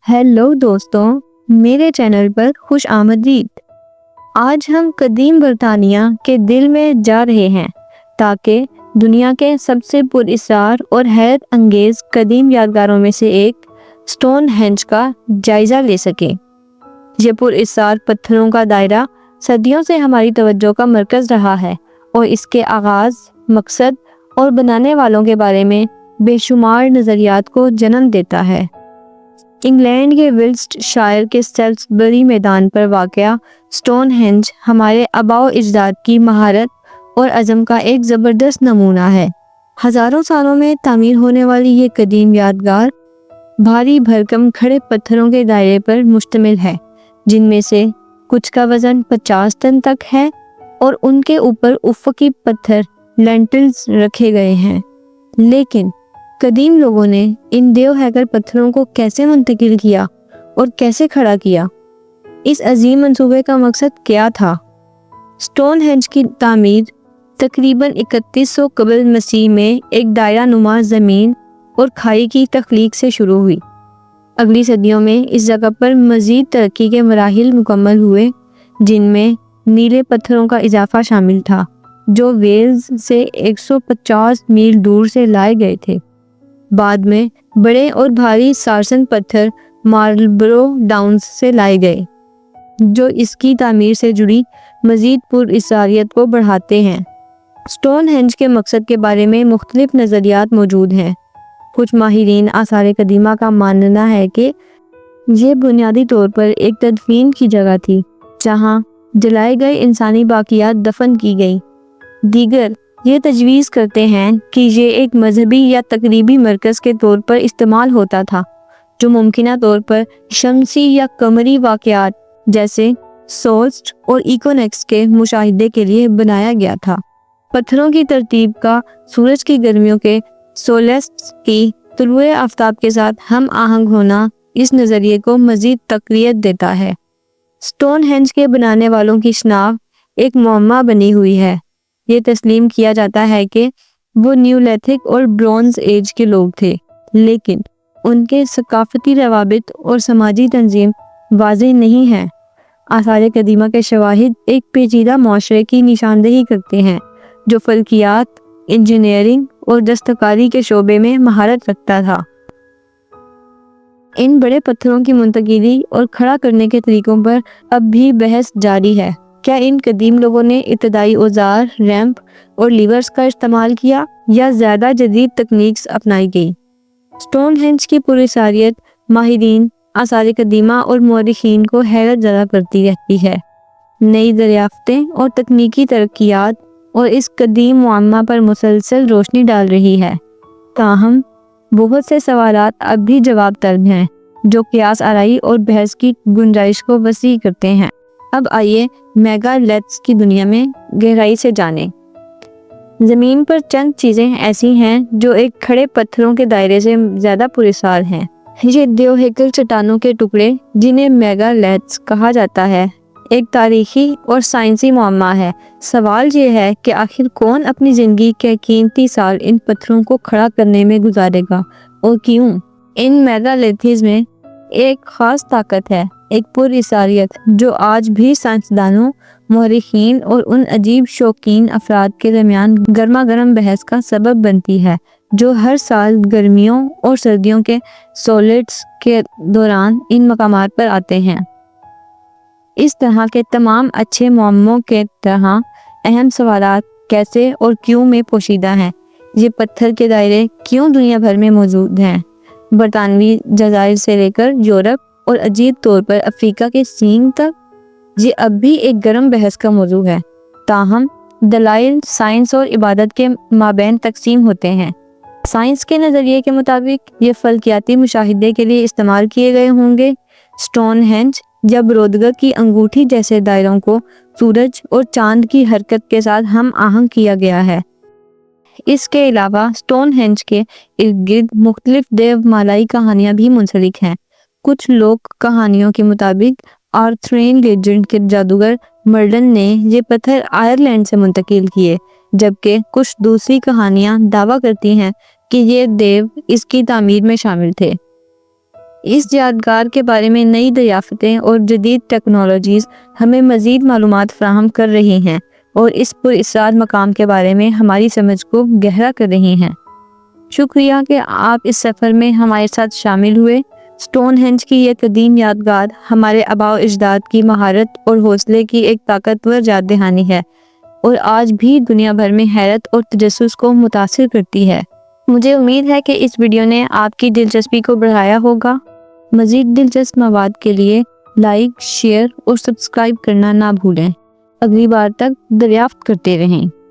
Hello दोस्तों, मेरे channel पर खुश आमदीद। आज हम कदीम बरतानिया के दिल में जा रहे हैं ताकि दुनिया के सबसे पुरअसरार और हैरत अंगेज कदीम यादगारों में से एक स्टोनहेंज का जायज़ा ले सकें। ये पुरअसरार पत्थरों का दायरा सदियों से हमारी तवज्जो का मरकज़ रहा है और इसके आगाज़, मकसद और बनाने वालों के बारे में बेशुमार नज़रियात को जन्म देता है। इंग्लैंड के विल्ट्सशायर के सेल्सबरी मैदान पर वाक़या स्टोनहेंज हमारे आबाओ अजदाद की महारत और अज़म का एक ज़बरदस्त नमूना है। हज़ारों सालों में तामीर होने वाली ये कदीम यादगार भारी भरकम खड़े पत्थरों के दायरे पर मुश्तमिल है, जिनमें से कुछ का वज़न 50 टन तक है और उनके ऊपर उफ़क़ी पत्थर लेंटिल्स रखे गए हैं। लेकिन कदीम लोगों ने इन देव हैकर पत्थरों को कैसे मुंतकिल किया और कैसे खड़ा किया? इस अजीम मंसूबे का मकसद क्या था? स्टोनहेंज की तामीर तकरीबन 3100 क़ब्ल मसीह में एक दायरा नुमा ज़मीन और खाई की तख्लीक से शुरू हुई। अगली सदियों में इस जगह पर मज़ीद तरक्की के मराहिल मुकम्मल हुए, जिनमें नीले पत्थरों का इजाफा शामिल था जो वेल्स से 150 मील दूर से लाए गए थे। बाद में बड़े और भारी सारसन पत्थर मार्लबरो डाउन्स से लाए गए, जो इसकी तामीर से जुड़ी मज़ीद पुरअसरारियत को बढ़ाते हैं। स्टोनहेंज के मकसद के बारे में मुख्तलिफ नज़रियात मौजूद हैं। कुछ माहिरीन आसार कदीमा का मानना है कि ये बुनियादी तौर पर एक तदफीन की जगह थी जहाँ जलाए गए इंसानी बाकियात दफन की गई। दीगर ये तजवीज़ करते हैं कि ये एक मजहबी या तकरीबी मरकज़ के तौर पर इस्तेमाल होता था, जो मुमकिना तौर पर शमसी या कमरी वाक़यात जैसे सोल्स्ट और इकोनेक्स के मुशाहिदे के लिए बनाया गया था। पत्थरों की तरतीब का सूरज की गर्मियों के सोलेस्ट्स की तुलुए आफ़ताब के साथ हम आहंग होना इस नज़रिए को मज़ीद तक़वियत देता है। स्टोनहेंज के बनाने वालों की शनाख्त एक मुअम्मा बनी हुई है। ये तस्लीम किया जाता है कि वो न्यूलिथिक और ब्रॉन्ज एज के लोग थे, लेकिन उनके सकाफती रवाबित और समाजी तंजीम वाज़ेह नहीं है। आसार कदीमा के शवाहिद एक पेचीदा माशरे की निशानदेही करते हैं जो फल्कियात, इंजीनियरिंग और दस्तकारी के शोबे में महारत रखता था। इन बड़े पत्थरों की मुंतकिली और खड़ा करने के तरीकों पर अब भी बहस जारी है। क्या इन कदीम लोगों ने इब्तदाई औजार, रैंप और लीवर्स का इस्तेमाल किया या ज़्यादा जदीद तकनीक्स अपनाई गई? स्टोनहेंज की पुरअसरारियत माहिरीन आसार कदीमा और मौरिखीन को हैरत ज़दा करती रहती है। नई दरियाफ्तें और तकनीकी तरक्कियात और इस कदीम मुअम्मा पर मुसलसल रोशनी डाल रही है। ताहम बहुत से सवालात अब भी जवाब तलब हैं, जो क़ियास आराई और बहस की गुंजाइश को वसी करते हैं। अब आइए मेगालिथ्स की दुनिया में गहराई से जानें। ज़मीन पर चंद चीज़ें ऐसी हैं जो एक खड़े पत्थरों के दायरे से ज़्यादा पुरअसरार हैं। ये देव हैकल चट्टानों के टुकड़े, जिन्हें मेगालिथ्स कहा जाता है, एक तारीखी और साइंसी मुअम्मा है। सवाल ये है कि आखिर कौन अपनी ज़िंदगी के कीमती साल इन पत्थरों को खड़ा करने में गुजारेगा और क्यों? इन मेगालिथ्स में एक ख़ास ताकत है, एक पुरअसरारियत जो आज भी साइंसदानों, मौरिखीन और उन अजीब शौकीन अफराद के दरमियान गर्मा गर्म बहस का सबब बनती है जो हर साल गर्मियों और सर्दियों के सोलिट्स के दौरान इन मकामात पर आते हैं। इस तरह के तमाम अच्छे मुअम्मों के तरह अहम सवालात कैसे और क्यों में पोशीदा हैं। ये पत्थर के दायरे क्यों दुनिया भर में मौजूद हैं, बरतानवी जज़ाइर से लेकर यूरोप और अजीब तौर पर अफ्रीका के सींग तक? ये अब भी एक गर्म बहस का मौजू है। ताहम दलाइल साइंस और इबादत के माबैन तकसीम होते हैं। साइंस के नज़रिए के मुताबिक ये फल्कियाती मुशाहिदे के लिए इस्तेमाल किए गए होंगे। स्टोनहेंज या बरोदगर की अंगूठी जैसे दायरों को सूरज और चांद की हरकत के साथ हम आहंग किया गया है। इसके अलावा स्टोनहेंज के इर्द गिर्द मुख्तलिफ देवमालाई कहानियाँ भी मुंसलिक हैं। कुछ लोक कहानियों के मुताबिक आर्थरियन लेजेंड के जादूगर मर्लिन ने ये पत्थर आयरलैंड से मुंतकिल किए, जबकि कुछ दूसरी कहानियाँ दावा करती हैं कि ये देव इसकी तामीर में शामिल थे। اس یادگار کے بارے میں نئی دریافتیں اور جدید ٹیکنالوجیز ہمیں مزید معلومات فراہم کر رہی ہیں اور اس پراسرار مقام کے بارے میں ہماری سمجھ کو گہرا کر رہی ہیں۔ شکریہ کہ آپ اس سفر میں ہمارے ساتھ شامل ہوئے۔ سٹون ہینج کی یہ قدیم یادگار ہمارے آباء و اجداد کی مہارت اور حوصلے کی ایک طاقتور یاد دہانی ہے اور آج بھی دنیا بھر میں حیرت اور تجسس کو متاثر کرتی ہے۔ مجھے امید ہے کہ اس ویڈیو نے آپ کی دلچسپی کو بڑھایا ہوگا۔ مزید دلچسپ مواد کے لیے لائک، شیئر اور سبسکرائب کرنا نہ بھولیں۔ اگلی بار تک دریافت کرتے رہیں۔